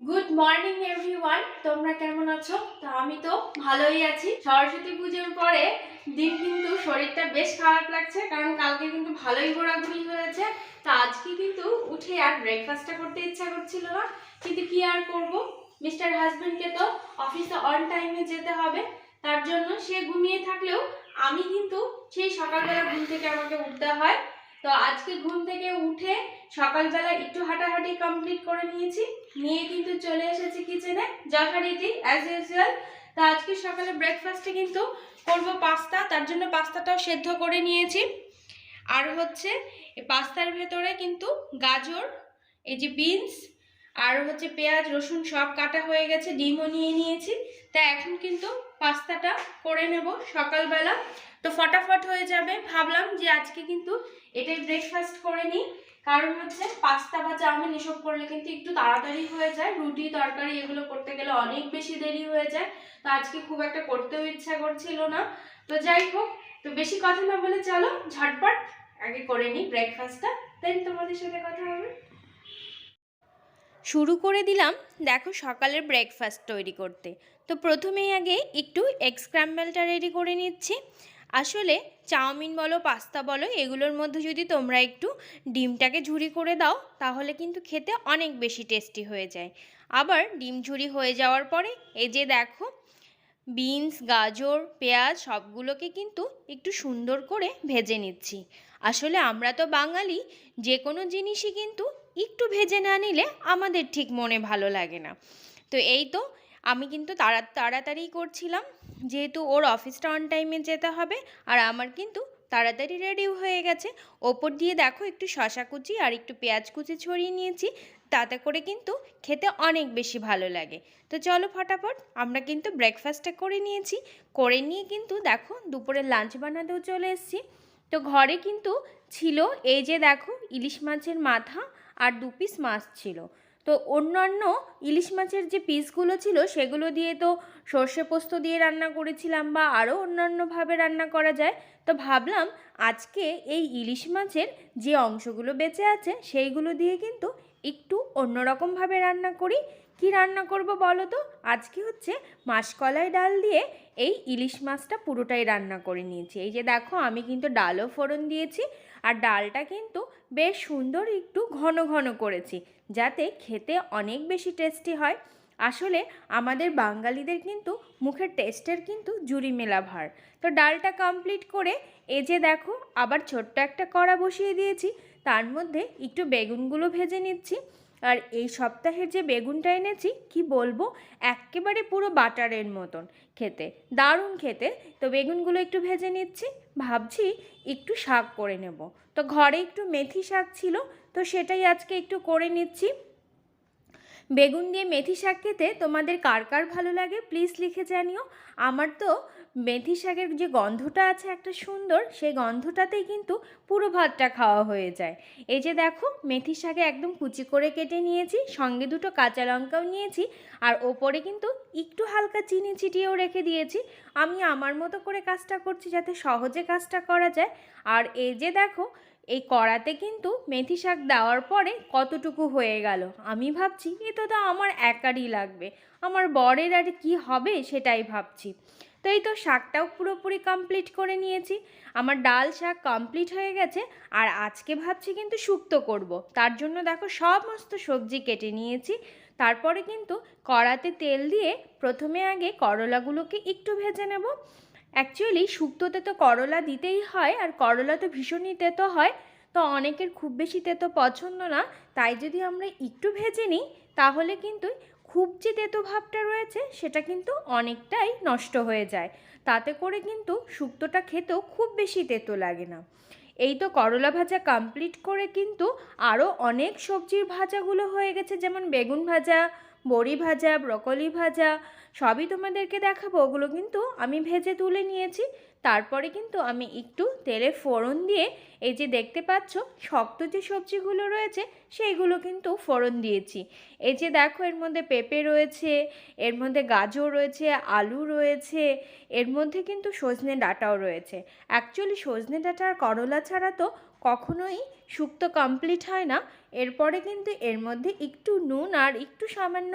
Good morning everyone, তোমরা কেমন আছো? তো আমি তো ভালোই আছি। সরস্বতী পুজোর পরে দিন কিন্তু শরীরটা বেশ খারাপ লাগছে, কারণ কালকে কিন্তু ভালোই ঘোরাঘুরি হয়েছে। তো আজকে কিন্তু উঠে আর ব্রেকফাস্টটা করতে ইচ্ছা করছিল না, কিন্তু কি আর করব, মিস্টার হাজবেন্ডকে তো অফিসে অন টাইমে যেতে হবে। তার জন্য সে ঘুমিয়ে থাকলেও আমি কিন্তু সেই সকালবেলা ঘুম থেকে আমাকে উঠতে হয়। তো আজকে ঘুম থেকে উঠে সকালবেলা একটু হাঁটাহাঁটি কমপ্লিট করে নিয়েছি, নিয়ে কিন্তু চলে এসেছি কিচেনে যথারীতি অ্যাজ ইউজুয়াল। তো আজকে সকালে ব্রেকফাস্টে কিন্তু করব পাস্তা, তার জন্য পাস্তাটাও সেদ্ধ করে নিয়েছি। আর হচ্ছে পাস্তার ভেতরে কিন্তু গাজর, এই যে বিনস, আর হচ্ছে পেঁয়াজ রসুন সব কাটা হয়ে গেছে, ডিমও নিয়ে নিয়েছি। তা এখন কিন্তু পাস্তাটা করে নেব সকালবেলা, তো ফটাফট হয়ে যাবে। ভাবলাম যে আজকে কিন্তু এটাই ব্রেকফাস্ট করে নিই, কারণ হচ্ছে পাস্তা বা চাউমিন এসব করলে কিন্তু একটু তাড়াতাড়ি হয়ে যায়, রুটি তরকারি এগুলো করতে গেলে অনেক বেশি দেরি হয়ে যায়। তো আজকে খুব একটা করতেও ইচ্ছা করছিল না। তো যাই হোক, তো বেশি কথা না বলে চলো ঝটপট আগে করে নিই ব্রেকফাস্টটা, দেন তোমাদের সাথে কথা হবে। শুরু করে দিলাম দেখো সকালের ব্রেকফাস্ট তৈরি করতে। তো প্রথমেই আগে একটু এগ স্ক্র্যাম্বলটা রেডি করে নিচ্ছি। আসলে চাউমিন বলো পাস্তা বলো এগুলোর মধ্যে যদি তোমরা একটু ডিমটাকে ঝুরি করে দাও তাহলে কিন্তু খেতে অনেক বেশি টেস্টি হয়ে যায়। আবার ডিম ঝুরি হয়ে যাওয়ার পরে এই যে দেখো বিনস গাজর পেঁয়াজ সবগুলোকে কিন্তু একটু সুন্দর করে ভেজে নিচ্ছি। আসলে আমরা তো বাঙালি, যে কোনো জিনিসই কিন্তু একটু ভেজে না নিলে আমাদের ঠিক মনে ভালো লাগে না। তো এই তো আমি কিন্তু তাড়াতাড়ি করছিলাম, যেহেতু ওর অফিসটা অন টাইমে যেতে হবে। আর আমার কিন্তু তাড়াতাড়ি রেডিও হয়ে গেছে। ওপর দিয়ে দেখো একটু শশা কুচি আর একটু পেঁয়াজ কুচি ছড়িয়ে নিয়েছি, তাতে করে কিন্তু খেতে অনেক বেশি ভালো লাগে। তো চলো ফটাফট আমরা কিন্তু ব্রেকফাস্টটা করে নিয়েছি, করে নিয়ে কিন্তু দেখো দুপুরের লাঞ্চ বানাতেও চলে এসেছি। তো ঘরে কিন্তু ছিল এই যে দেখো ইলিশ মাছের মাথা আর 2 পিস মাছ ছিল। তো অন্যান্য ইলিশ মাছের যে পিসগুলো ছিল সেগুলো দিয়ে তো সর্ষে পোস্ত দিয়ে রান্না করেছিলাম, বা আরও অন্যান্যভাবে রান্না করা যায়। তো ভাবলাম আজকে এই ইলিশ মাছের যে অংশগুলো বেঁচে আছে সেইগুলো দিয়ে কিন্তু একটু অন্যরকমভাবে রান্না করি। কি রান্না করব বলো তো? আজকে হচ্ছে মাসকলাই ডাল দিয়ে এই ইলিশ মাছটা পুরোটাই রান্না করে নিয়েছি। এই যে দেখো আমি কিন্তু ডালও ফোড়ন দিয়েছি, আর ডালটা কিন্তু বেশ সুন্দর একটু ঘন ঘন করেছি, যাতে খেতে অনেক বেশি টেস্টি হয়। আসলে আমাদের বাঙালিদের কিন্তু মুখের টেস্টের কিন্তু জুড়ি মেলা ভার। তো ডালটা কমপ্লিট করে এই যে দেখো আবার ছোট্ট একটা কড়া বসিয়ে দিয়েছি, তার মধ্যে একটু বেগুনগুলো ভেজে নিচ্ছি। আর এই সপ্তাহের যে বেগুনটা এনেছি কি বলবো, একেবারে পুরো বাটারের মতন খেতে, দারুণ খেতে। তো বেগুনগুলো একটু ভেজে নিচ্ছি, ভাবছি একটু শাক করে নেব। তো ঘরে একটু মেথি শাক ছিল, তো সেটাই আজকে একটু করে নিচ্ছি। বেগুন দিয়ে মেথি শাক খেতে তোমাদের কার কার ভালো লাগে প্লিজ লিখে জানিও। আমার তো মেথি শাকের যে গন্ধটা আছে একটা সুন্দর, সেই গন্ধটাতেই কিন্তু পুরো ভাতটা খাওয়া হয়ে যায়। এই যে দেখো মেথি শাকে একদম কুচি করে কেটে নিয়েছি, সঙ্গে দুটো কাঁচা লঙ্কাও নিয়েছি, আর ওপরে কিন্তু একটু হালকা চিনি ছিটিয়েও রেখে দিয়েছি। আমি আমার মতো করে কাজটা করছি যাতে সহজে কাজটা করা যায়। আর এই যে দেখো এই কড়াতে কিন্তু মেথি শাক দেওয়ার পরে কতটুকু হয়ে গেল, আমি ভাবছি এ তো আমার একারই লাগবে, আমার বরের আর কি হবে সেটাই ভাবছি। তো এই তো শাকটাও পুরোপুরি কমপ্লিট করে নিয়েছি, আমার ডাল শাক কমপ্লিট হয়ে গেছে। আর আজকে ভাবছি কিন্তু শুক্তো করব, তার জন্য দেখো সমস্ত সবজি কেটে নিয়েছি। তারপরে কিন্তু কড়াতে তেল দিয়ে প্রথমে আগে করলাগুলোকে একটু ভেজে নেব। অ্যাকচুয়ালি শুক্তোতে তো করলা দিতেই হয়, আর করলা তো ভীষণই তেতো হয়। তো অনেকের খুব বেশি তেতো পছন্দ না, তাই যদি আমরা একটু ভেজে নিই তাহলে কিন্তু খুব যে তেতো ভাবটা রয়েছে সেটা কিন্তু অনেকটাই নষ্ট হয়ে যায়, তাতে করে কিন্তু শুক্তোটা খেতেও খুব বেশি তেতো লাগে না। এই তো করলা ভাজা কমপ্লিট করে কিন্তু আরও অনেক সবজির ভাজাগুলো হয়ে গেছে, যেমন বেগুন ভাজা, বড়ি ভাজা, ব্রকলি ভাজা, সবই তোমাদেরকে দেখাবো। ওগুলো কিন্তু আমি ভেজে তুলে নিয়েছি। তারপরে কিন্তু আমি একটু তেলে ফোড়ন দিয়ে এই যে দেখতে পাচ্ছ শক্ত যে সবজিগুলো রয়েছে সেইগুলো কিন্তু ফোড়ন দিয়েছি। এই যে দেখো এর মধ্যে পেঁপে রয়েছে, এর মধ্যে গাজর রয়েছে, আলু রয়েছে, এর মধ্যে কিন্তু সজনে ডাঁটাও রয়েছে। অ্যাকচুয়ালি সজনে ডাঁটা আর করলা ছাড়া তো কখনোই শুক্তো কমপ্লিট হয় না। এরপরে কিন্তু এর মধ্যে একটু নুন আর একটু সামান্য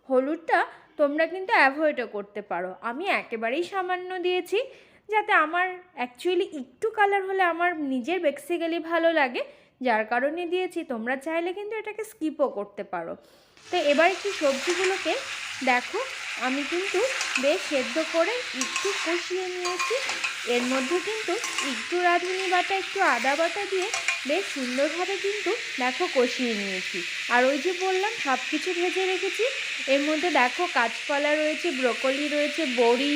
হলুদটা তোমরা কিন্তু অ্যাভয়েডও করতে পারো। আমি একেবারেই সামান্য দিয়েছি, যাতে আমার অ্যাকচুয়ালি একটু কালার হলে আমার নিজের বেসিক্যালি ভালো লাগে, যার কারণে দিয়েছি। তোমরা চাইলে কিন্তু এটাকে স্কিপও করতে পারো। তো এবার একটু সবজিগুলোকে দেখো আমি কিন্তু বেশ সেদ্ধ করে একটু কষিয়ে নিয়েছি। এর মধ্যে কিন্তু একটু রাঁধুনি বাটা, একটু আদা বাটা দিয়ে বেশ সুন্দরভাবে কিন্তু দেখো কষিয়ে নিয়েছি। আর ওই যে বললাম সব কিছু ভেজে রেখেছি। এর মধ্যে দেখো কাঁচকলা রয়েছে, ব্রোকলি রয়েছে, বড়ি,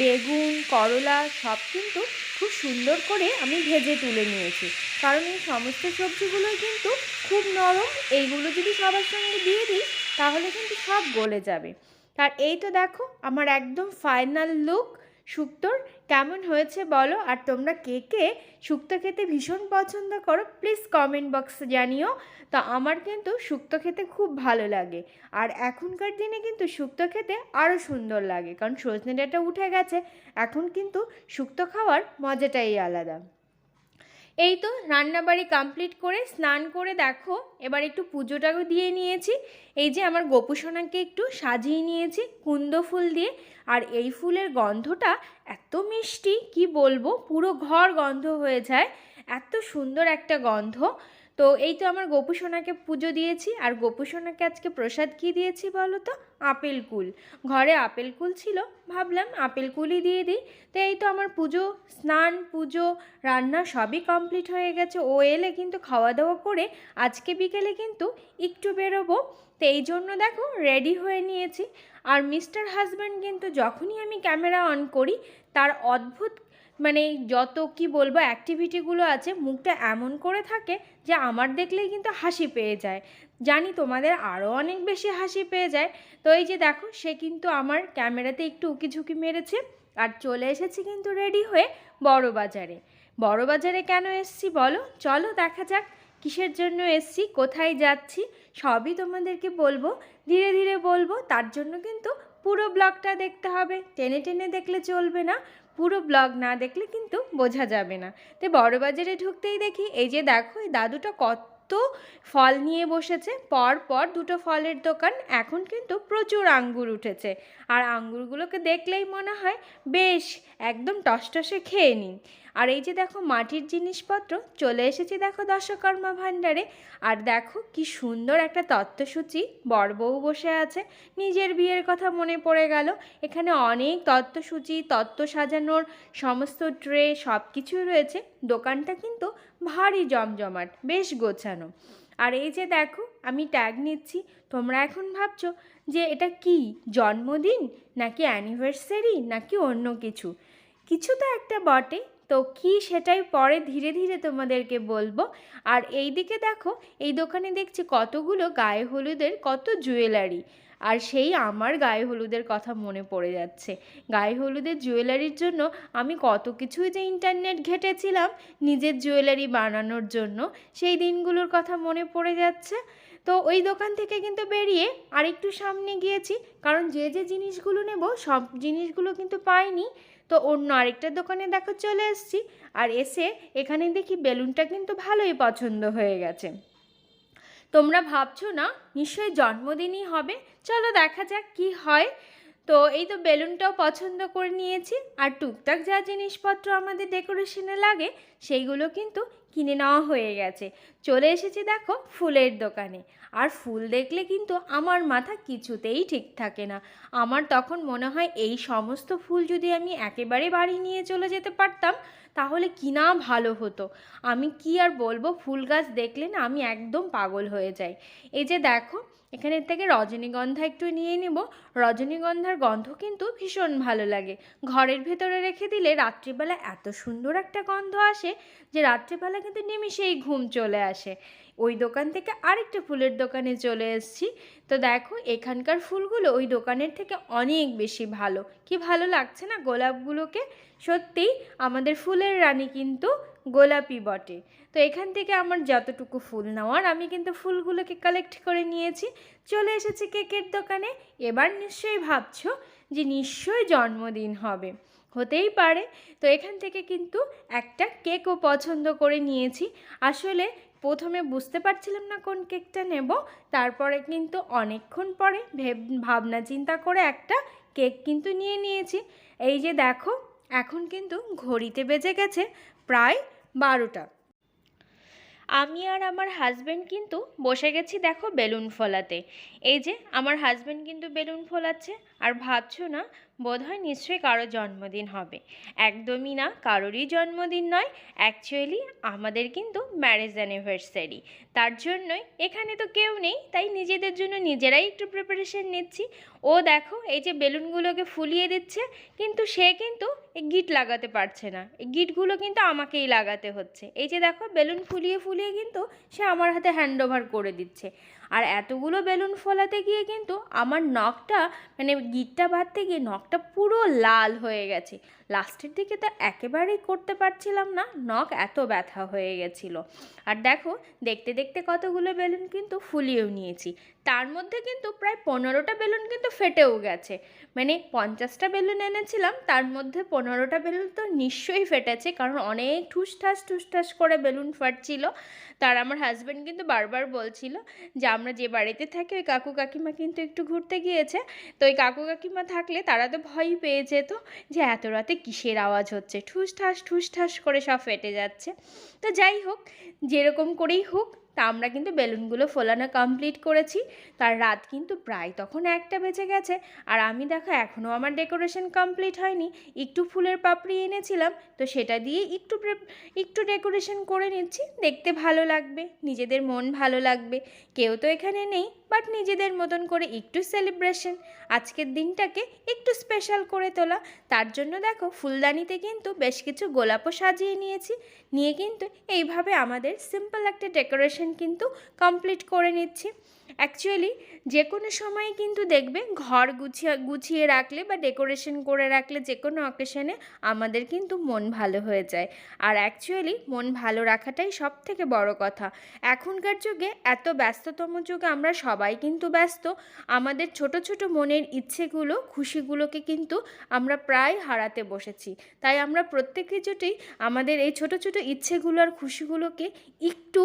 বেগুন, করলা সব কিন্তু খুব সুন্দর করে আমি ভেজে তুলে নিয়েছি। কারণ এই সমস্ত সবজিগুলোই কিন্তু খুব নরম, এইগুলো যদি সবার সঙ্গে দিয়ে দিই তাহলে কিন্তু সব গলে যাবে। আর এই তো দেখো আমার একদম ফাইনাল লুক শুক্তোর। কেমন হয়েছে বলো? আর তোমরা কে কে শুক্তো খেতে ভীষণ পছন্দ করো প্লিজ কমেন্ট বক্সে জানিও। তো আমার কিন্তু শুক্তো খেতে খুব ভালো লাগে। আর এখনকার দিনে কিন্তু শুক্তো খেতে আরও সুন্দর লাগে, কারণ সজনে ডাঁটা উঠে গেছে। এখন কিন্তু শুক্তো খাওয়ার মজাটাই আলাদা। এই তো রান্নাবাড়ি কমপ্লিট করে স্নান করে দেখো এবার একটু পুজোটাও দিয়ে নিয়েছি। এই যে আমার গোপুসোনাকে একটু সাজিয়ে নিয়েছি কুন্দ ফুল দিয়ে। আর এই ফুলের গন্ধটা এত মিষ্টি কি বলবো, পুরো ঘর গন্ধ হয়ে যায়, এত সুন্দর একটা গন্ধ। তো এই তো আমার গোপুসোনাকে পুজো দিয়েছি। আর গোপুসোনাকে আজকে প্রসাদ কী দিয়েছি বলো তো? আপেল কুল। ঘরে আপেল কুল ছিল, ভাবলাম আপেল কুলই দিয়ে দিই। তো এই তো আমার পুজো, স্নান, পুজো, রান্না সবই কমপ্লিট হয়ে গেছে। ও এলে কিন্তু খাওয়া দাওয়া করে আজকে বিকেলে কিন্তু একটু বেরোবো। তো এই জন্য দেখো রেডি হয়ে নিয়েছি। আর মিস্টার হাজব্যান্ড কিন্তু যখনই আমি ক্যামেরা অন করি তার অদ্ভুত মানে যত কি বলবো অ্যাক্টিভিটিগুলো আছে, মুখটা এমন করে থাকে যে আমার দেখলেই কিন্তু হাসি পেয়ে যায়। জানি তোমাদের আরও অনেক বেশি হাসি পেয়ে যায়। তো এই যে দেখো সে কিন্তু আমার ক্যামেরাতে একটু উকিঝুঁকি মেরেছে। আর চলে এসেছি কিন্তু রেডি হয়ে বড়বাজারে। বড়বাজারে কেন এসছি বলো? চলো দেখা যাক কিসের জন্য এসছি, কোথায় যাচ্ছি সবই তোমাদেরকে বলবো, ধীরে ধীরে বলবো। তার জন্য কিন্তু পুরো ব্লগটা দেখতে হবে, টেনে টেনে দেখলে চলবে না। পুরো ব্লগ না দেখলে কিন্তু বোঝা যাবে না। তো বড়বাজারে ঢুকতেই দেখি এই যে দেখো এই দাদুটা কত ফল নিয়ে বসেছে, পর পর দুটো ফলের দোকান। এখন কিন্তু প্রচুর আঙ্গুর উঠেছে, আর আঙ্গুরগুলোকে দেখলেই মনে হয় বেশ একদম টসটসে খেয়ে নিই। আর এই যে দেখো মাটির জিনিসপত্র, চলে এসেছি দেখো দশকর্মা ভাণ্ডারে। আর দেখো কি সুন্দর একটা তত্ত্বসূচি, বড়বউ বসে আছে, নিজের বিয়ের কথা মনে পড়ে গেল। এখানে অনেক তত্ত্বসূচি, তত্ত্ব সাজানোর সমস্ত ট্রে সব কিছুই রয়েছে। দোকানটা কিন্তু ভারী জমজমাট, বেশ গোছানো। আর এই যে দেখো আমি ট্যাগ নিচ্ছি। তোমরা এখন ভাবছো যে এটা কি জন্মদিন নাকি অ্যানিভার্সারি নাকি অন্য কিছু, কিছু তো একটা বটে। তো কি সেটাই পরে ধীরে ধীরে তোমাদেরকে বলবো। আর এই দিকে দেখো এই দোকানে দেখছি কতগুলো গায়ে হলুদের কত জুয়েলারি। আর সেই আমার গায়ে হলুদের কথা মনে পড়ে যাচ্ছে। গায়ে হলুদের জুয়েলারির জন্য আমি কত কিছুই যে ইন্টারনেট ঘেটেছিলাম নিজের জুয়েলারি বানানোর জন্য, সেই দিনগুলোর কথা মনে পড়ে যাচ্ছে। তো ওই দোকান থেকে কিন্তু বেরিয়ে আরেকটু সামনে গিয়েছি, কারণ যে যে জিনিসগুলো নেব সব জিনিসগুলো কিন্তু পাইনি। তো অন্য আরেকটা দোকানে দেখো চলে এসেছি। আর এসে এখানে দেখি বেলুনটা কিন্তু ভালোই পছন্দ হয়ে গেছে। তোমরা ভাবছো না নিশ্চয়ই জন্মদিনই হবে, চলো দেখা যাক কি হয়। তো এই তো বেলুনটাও পছন্দ করে নিয়েছি। আর টুকটাক যা জিনিসপত্র আমাদের ডেকোরেশনে লাগে সেইগুলো কিন্তু কিনে নেওয়া হয়ে গেছে। চলে এসেছি দেখো ফুলের দোকানে। আর ফুল দেখলে কিন্তু আমার মাথা কিছুতেই ঠিক থাকে না। আমার তখন মনে হয় এই সমস্ত ফুল যদি আমি একেবারে বাড়ি নিয়ে চলে যেতে পারতাম তাহলে কি না ভালো হতো। আমি কি আর বলবো, ফুল গাছ দেখলে না আমি একদম পাগল হয়ে যাই। এই যে দেখো এখানের থেকে রজনীগন্ধা একটু নিয়ে নেব। রজনীগন্ধার গন্ধ কিন্তু ভীষণ ভালো লাগে। ঘরের ভেতরে রেখে দিলে রাত্রিবেলা এত সুন্দর একটা গন্ধ আসে যে রাত্রিবেলা কিন্তু নিমিষেই ঘুম চলে আসে। ওই দোকান থেকে আরেকটা ফুলের দোকানে চলে এসেছি। তো দেখো এখানকার ফুলগুলো ওই দোকানের থেকে অনেক বেশি ভালো। কি ভালো লাগছে না গোলাপগুলোকে? সত্যিই আমাদের ফুলের রানী কিন্তু গোলাপি বটে। তো এখান থেকে আমার যতটুকু ফুল নেওয়ার আমি কিন্তু ফুলগুলোকে কালেক্ট করে নিয়েছি। চলে এসেছি কেকের দোকানে। এবার নিশ্চয়ই ভাবছো যে নিশ্চয়ই জন্মদিন হবে, হতেই পারে। তো এখান থেকে কিন্তু একটা কেকও পছন্দ করে নিয়েছি। আসলে প্রথমে বুঝতে পারছিলাম না কোন কেকটা নেব, তারপরে কিন্তু অনেকক্ষণ পরে ভাবনা চিন্তা করে একটা কেক কিন্তু নিয়ে নিয়েছি। এই যে দেখো, এখন কিন্তু ঘড়িতে বেজে গেছে প্রায় 12টা। আমি আর আমার হাজব্যান্ড কিন্তু বসে গেছি দেখো বেলুন ফোলাতে। এই যে আমার হাজব্যান্ড কিন্তু বেলুন ফোলাচ্ছে, আর ভাবছো না বোধহয় নিশ্চয়ই কারো জন্মদিন হবে। একদমই না, কারোরই জন্মদিন নয়, অ্যাকচুয়ালি আমাদের কিন্তু ম্যারেজ অ্যানিভার্সারি। তার জন্যই এখানে তো কেউ নেই, তাই নিজেদের জন্য নিজেরাই একটু প্রিপারেশন নিচ্ছি। ও দেখো এই যে বেলুনগুলোকে ফুলিয়ে দিচ্ছে, কিন্তু সে কিন্তু এই গিট লাগাতে পারছে না, এই গিটগুলো কিন্তু আমাকেই লাগাতে হচ্ছে। এই যে দেখো বেলুন ফুলিয়ে ফুলিয়ে কিন্তু সে আমার হাতে হ্যান্ড ওভার করে দিচ্ছে। আর এতগুলো বেলুন ফোলাতে গিয়ে কিন্তু আমার নখটা, মানে গিটটা বাঁধতে গিয়ে নখটা পুরো লাল হয়ে গেছে। লাস্টের দিকে তো একেবারেই করতে পারছিলাম না, নখ এত ব্যথা হয়ে গেছিলো। আর দেখো দেখতে দেখতে কতগুলো বেলুন কিন্তু ফুলিয়েও নিয়েছি। তার মধ্যে কিন্তু প্রায় 15টা বেলুন কিন্তু ফেটেও গেছে। মানে 50টা বেলুন এনেছিলাম, তার মধ্যে 15টা বেলুন তো নিশ্চয়ই ফেটেছে, কারণ অনেক ঠুসঠাস করে বেলুন ফাটছিল। তার আমার হাজব্যান্ড কিন্তু বারবার বলছিল যে আমরা যে বাড়িতে থাকি ওই কাকু কাকিমা কিন্তু একটু ঘুরতে গিয়েছে, তো ওই কাকু কাকিমা থাকলে তারা তো ভয়ই পেয়ে যেত যে এত রাতে কিসের আওয়াজ হচ্ছে, ঠুসঠাস করে সব ফেটে যাচ্ছে। তো যাই হোক, যেরকম করেই হোক, তা আমরা কিন্তু বেলুনগুলো ফোলানো কমপ্লিট করেছি। তার রাত কিন্তু প্রায় তখন 1টা বেজে গেছে। আর আমি দেখো এখনও আমার ডেকোরেশন কমপ্লিট হয়নি। একটু ফুলের পাপড়ি এনেছিলাম, তো সেটা দিয়ে একটু ডেকোরেশন করে নিচ্ছি, দেখতে ভালো লাগবে, নিজেদের মন ভালো লাগবে। কেউ তো এখানে নেই, বাট নিজেদের মতন করে একটু সেলিব্রেশন, আজকের দিনটাকে একটু স্পেশাল করে তোলা। তার জন্য দেখো ফুলদানিতে কিন্তু বেশ কিছু গোলাপও সাজিয়ে নিয়েছি, নিয়ে কিন্তু এইভাবে আমাদের সিম্পল একটা ডেকোরেশন কিন্তু কমপ্লিট করে নিচ্ছি। অ্যাকচুয়ালি যে কোনো সময় কিন্তু দেখবে ঘর গুছিয়ে রাখলে বা ডেকোরেশন করে রাখলে যে কোনো অকেশনে আমাদের কিন্তু মন ভালো হয়ে যায়। আর অ্যাকচুয়ালি মন ভালো রাখাটাই সব থেকে বড় কথা। এখনকার যুগে, এত ব্যস্ততম যুগে আমরা সবাই কিন্তু ব্যস্ত, আমাদের ছোট ছোট মনের ইচ্ছেগুলো, খুশিগুলোকে কিন্তু আমরা প্রায় হারাতে বসেছি। তাই আমরা প্রত্যেক কিছুতেই আমাদের এই ছোট ছোট ইচ্ছেগুলো আর খুশিগুলোকে একটু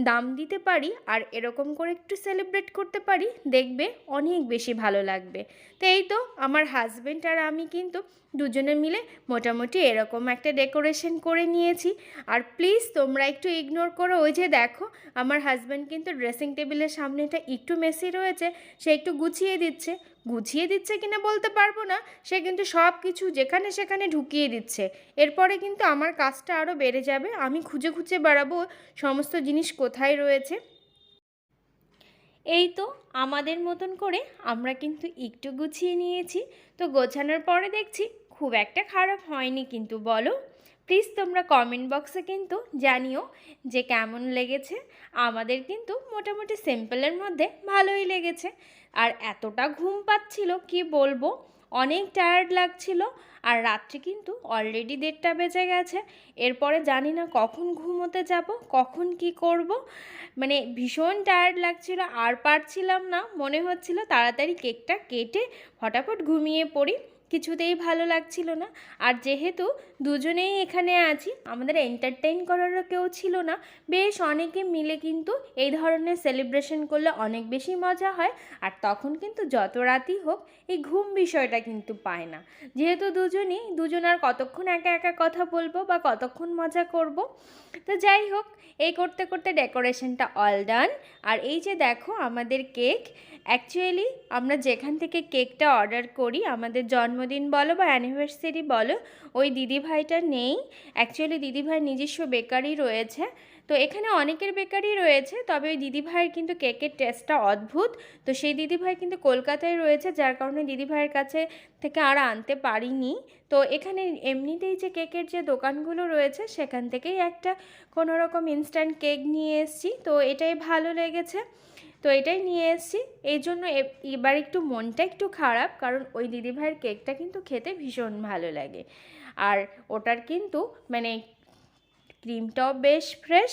দাম দিতে পারি, আর এরকম করে একটু সেলিব্রেট করতে পারি, দেখবে অনেক বেশি ভালো লাগবে। তো এই তো আমার হাজব্যান্ড আর আমি কিন্তু দুজনে মিলে মোটামুটি এরকম একটা ডেকোরেশন করে নিয়েছি। আর প্লিজ তোমরা একটু ইগনোর করো, ওই যে দেখো আমার হাজব্যান্ড কিন্তু ড্রেসিং টেবিলের সামনেটা একটু মেসি রয়েছে, সে একটু গুছিয়ে দিচ্ছে কিনা বলতে পারবো না, সে কিন্তু সব কিছু যেখানে সেখানে ঢুকিয়ে দিচ্ছে। এরপরে কিন্তু আমার কাজটা আরও বেড়ে যাবে, আমি খুঁজে খুঁজে বেড়াবো সমস্ত জিনিস কোথায় রয়েছে। এই তো আমাদের মতন করে আমরা কিন্তু একটু গুছিয়ে নিয়েছি। তো গোছানোর পরে দেখছি খুব একটা খারাপ হয়নি কিন্তু, বলো প্লিজ তোমরা কমেন্ট বক্সে কিন্তু জানিও যে কেমন লেগেছে। আমাদের কিন্তু মোটামুটি সিম্পলের মধ্যে ভালোই লেগেছে। আর এতটা ঘুম পাচ্ছিল কি বলবো, অনেক টায়ার্ড লাগছিল। আর রাত্রি কিন্তু অলরেডি 1:30 বেজে গেছে। এরপরে জানি না কখন ঘুমোতে যাব, কখন কি করব, মানে ভীষণ টায়ার্ড লাগছিল, আর পারছিলাম না, মনে হচ্ছিল তাড়াতাড়ি কেকটা কেটে ফটাফট ঘুমিয়ে পড়ি, কিছুতেই ভালো লাগছিল না। আর যেহেতু দুজনেই এখানে আছি, আমাদের এন্টারটেইন করারও কেউ ছিল না, বেশ অনেকে মিলে কিন্তু এই ধরনের সেলিব্রেশন করলে অনেক বেশি মজা হয়। আর তখন কিন্তু যত রাতই হোক এই ঘুম বিষয়টা কিন্তু পায় না, যেহেতু দুজন আর কতক্ষণ একা একা কথা বলবো বা কতক্ষণ মজা করব। তো যাই হোক, এই করতে করতে ডেকোরেশনটা অল ডান। আর এই যে দেখো আমাদের কেক, অ্যাকচুয়ালি আমরা যেখান থেকে কেকটা অর্ডার করি, আমাদের জন্মদিন বলো বা অ্যানিভার্সারি বলো, ওই দিদিভাইটা নেই। অ্যাকচুয়ালি দিদিভাইয়ের নিজস্ব বেকারি রয়েছে, তো এখানে অনেকের বেকারি রয়েছে, তবে ওই দিদিভাইয়ের কিন্তু কেকের টেস্টটা অদ্ভুত। তো সেই দিদিভাই কিন্তু কলকাতায় রয়েছে, যার কারণে দিদিভাইয়ের কাছে থেকে আর আনতে পারিনি। তো এখানে এমনিতেই যে কেকের যে দোকানগুলো রয়েছে সেখান থেকেই একটা কোনো রকম ইনস্ট্যান্ট কেক নিয়ে এসেছি, তো এটাই ভালো লেগেছে, তো এটাই নিয়ে এসেছি। এই জন্য এবার একটু মনটা একটু খারাপ, কারণ ওই দিদিভাইয়ের কেকটা কিন্তু খেতে ভীষণ ভালো লাগে। আর ওটার কিন্তু মানে ক্রিমটাও বেশ ফ্রেশ,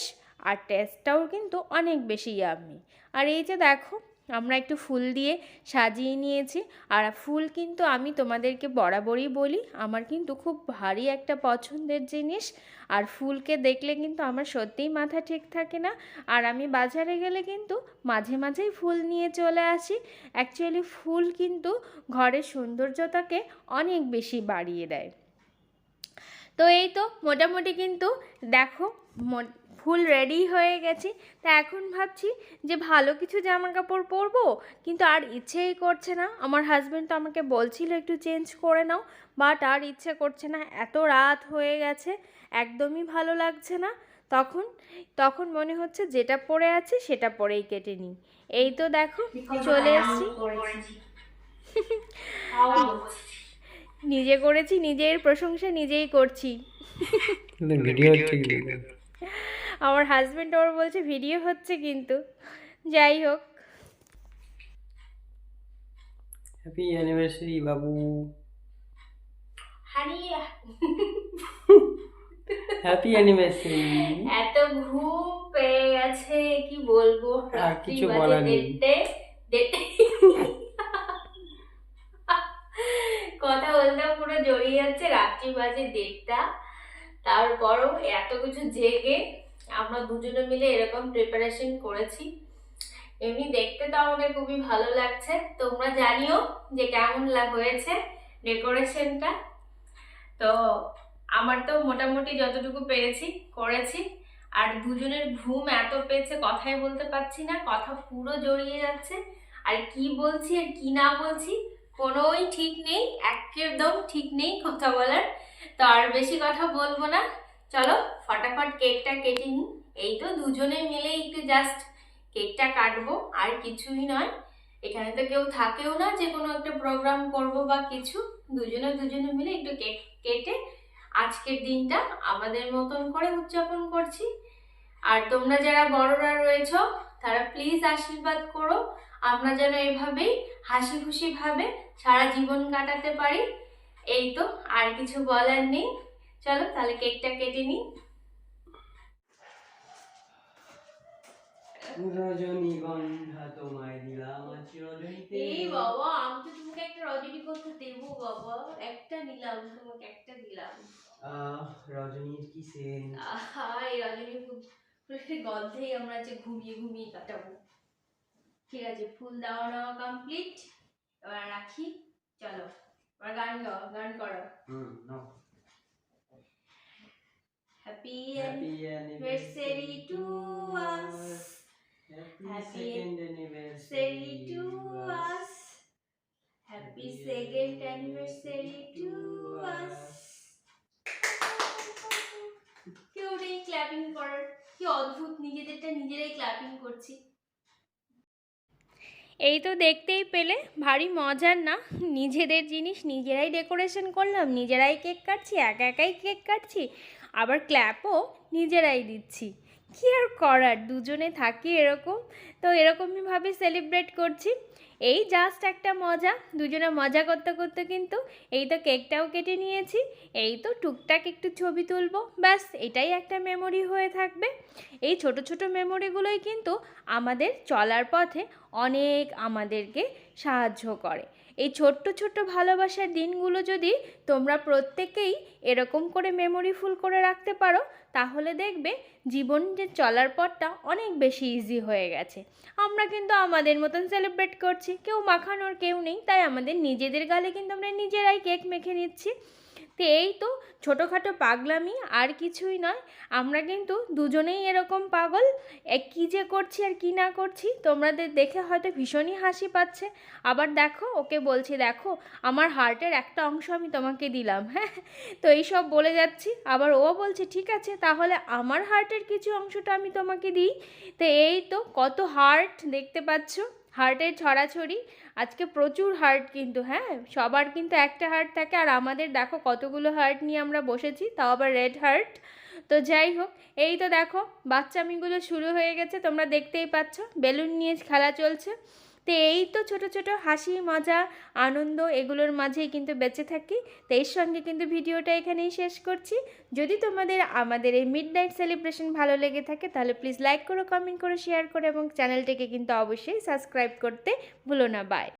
আর টেস্টটাও কিন্তু অনেক বেশি ইয়াম্মি। আর এই যে দেখো আমরা একটু ফুল দিয়ে সাজিয়ে নিয়েছি। আর ফুল কিন্তু আমি তোমাদেরকে বরাবরই বলি আমার কিন্তু খুব ভারী একটা পছন্দের জিনিস। আর ফুলকে দেখলে কিন্তু আমার সত্যিই মাথা ঠিক থাকে না। আর আমি বাজারে গেলে কিন্তু মাঝে মাঝেই ফুল নিয়ে চলে আসি। অ্যাকচুয়ালি ফুল কিন্তু ঘরের সৌন্দর্যতাকে অনেক বেশি বাড়িয়ে দেয়। তো এই তো মোটামুটি কিন্তু দেখো ফুল রেডি হয়ে গেছি। তা এখন ভাবছি যে ভালো কিছু জামা কাপড় পরবো, কিন্তু আর ইচ্ছেই করছে না। আমার হাজব্যান্ড তো আমাকে বলছিল একটু চেঞ্জ করে নাও, বাট আর ইচ্ছে করছে না, এত রাত হয়ে গেছে, একদমই ভালো লাগছে না। তখন তখন মনে হচ্ছে যেটা পরে আছে সেটা পরেই কেটে নিই। এই তো দেখো চলে এসছি। নিজে করেছি, নিজের প্রশংসা নিজেই করছি। ভিডিও ঠিক আমার হাজবেন্ড ওর বলছে ভিডিও হচ্ছে, কিন্তু যাই হোক। হ্যাপি অ্যানিভার্সারি বাবু, হ্যাপি অ্যানিভার্সারি। এত ঘুম পেয়ে গেছে কি বলবো, আর কিছু বলার নেই। কথা বলতে পুরো জড়িয়ে যাচ্ছে, রাত্রি বাজে 1:30। তারপরও এত কিছু জেগে আমরা দুজনে মিলে এরকম প্রিপারেশন করেছি। এমনি দেখতে তো আমাদের খুবই ভালো লাগছে। তোমরা জানিও যে কেমন হয়েছে ডেকোরেশনটা। তো আমার তো মোটামুটি যতটুকু পেরেছি করেছি। আর দুজনের ঘুম এত পেয়েছে কথাই বলতে পারছি না, কথা পুরো জড়িয়ে যাচ্ছে। আর কি বলছি আর কি না বলছি কোনোই ঠিক নেই, একদম ঠিক নেই কথা বলার। তো আর বেশি কথা বলবো না, চলো ফটাফট কেকটা কেটে নিই। এই তো দুজনে মিলে একটু জাস্ট কেকটা কাটবো, আর কিছুই নয়। এখানে তো কেউ থাকেও না যে কোনো একটা প্রোগ্রাম করব বা কিছু। দুজনে মিলে একটু কেক কেটে আজকের দিনটা আমাদের মতন করে উদযাপন করছি। আর তোমরা যারা বড়রা রয়েছ তারা প্লিজ আশীর্বাদ করো, আমরা যেন এভাবেই হাসি খুশি ভাবে সারা জীবন কাটাতে পারি। এই তো, আর কিছু বলার নেই। চলো তাহলে কেকটা কেটে নিই। রজনীগন্ধা তোমায় দিলাম আজ রজনীতে। এই বাবা, আমি তো তোমাকে একটা রজনীগন্ধা দেবো বাবা, একটা নিলাম, তোমাকে একটা দিলাম। রজনীর কি সেন্ট! আহা, এই রজনীর ফুলের গন্ধেই আমরা যে ঘুমিয়ে ঘুমিয়ে কাটাবো। ঠিক আছে, ফুল দেওয়া নেওয়া কমপ্লিট, এবার রাখি। চলো এবার গান গাও, গান করো। নাও। Happy Happy anniversary to us. Happy second anniversary to us. Happy second anniversary to us. কেউ নেই ক্ল্যাপিং করার, কি অদ্ভুত, নিজেদেরটা নিজেরাই ক্ল্যাপিং করছি। এই তো দেখতেই পেলে ভারী মজার না, নিজেদের জিনিস নিজেরাই ডেকোরেশন করলাম, নিজেরাই কেক কাটছি, একাই কেক কাটছি, আবার ক্ল্যাপও নিজেরাই দিচ্ছি। কি আর করার, দুজনে থাকি এরকম, তো এরকমইভাবে সেলিব্রেট করছি। এই জাস্ট একটা মজা, দুজনে মজা করতে করতে কিন্তু এই তো কেকটাও কেটে নিয়েছি। এই তো টুকটাক একটু ছবি তুলবো, ব্যাস এটাই একটা মেমোরি হয়ে থাকবে। এই ছোট ছোট মেমোরিগুলোই কিন্তু আমাদের চলার পথে অনেক আমাদেরকে সাহায্য করে। এই ছোট্ট ছোট্ট ভালোবাসার দিনগুলো যদি তোমরা প্রত্যেকেই এরকম করে মেমোরিফুল করে রাখতে পারো, তাহলে দেখবে জীবন যে চলার পথটা অনেক বেশি ইজি হয়ে গেছে। আমরা কিন্তু আমাদের মতন সেলিব্রেট করছি, কেউ মাখানোর কেউ নেই, তাই আমাদের নিজেদের গালে কিন্তু আমরা নিজেরাই কেক মেখে নিচ্ছি। তো এই তো ছোটোখাটো পাগলামি, আর কিছুই নয়। আমরা কিন্তু দুজনেই এরকম পাগল, কী যে করছি আর কী না করছি তোমাদের দেখে হয়তো ভীষণই হাসি পাচ্ছে। আবার দেখো ওকে বলছি, দেখো আমার হার্টের একটা অংশ আমি তোমাকে দিলাম, হ্যাঁ। তো এইসব বলে যাচ্ছি, আবার ও বলছে ঠিক আছে তাহলে আমার হার্টের কিছু অংশটা আমি তোমাকে দিই। তো এই তো কত হার্ট দেখতে পাচ্ছ, হার্টের ছড়াছড়ি। আজকে প্রচুর হার্ট কিন্তু, হ্যাঁ, সবার কিন্তু একটা হার্ট থাকে, আর আমাদের দেখো কতগুলো হার্ট নিয়ে আমরা বসেছি, তাও আবার রেড হার্ট। তো যাই হোক, এই তো দেখো বাচ্চামিগুলো শুরু হয়ে গেছে, তোমরা দেখতেই পাচ্ছ, বেলুন নিয়ে খেলা চলছে। তো এই তো ছোট ছোট হাসি মজা আনন্দ এগুলোর মাঝেই কিন্তু বেঁচে থাকি। তো এর সঙ্গে কিন্তু ভিডিওটা এখানেই শেষ করছি। যদি তোমাদের আমাদের এই মিড নাইট সেলিব্রেশন ভালো লেগে থাকে তাহলে প্লিজ লাইক করো, কমেন্ট করো, শেয়ার করো এবং চ্যানেলটিকে কিন্তু অবশ্যই সাবস্ক্রাইব করতে ভুলো না। বাই।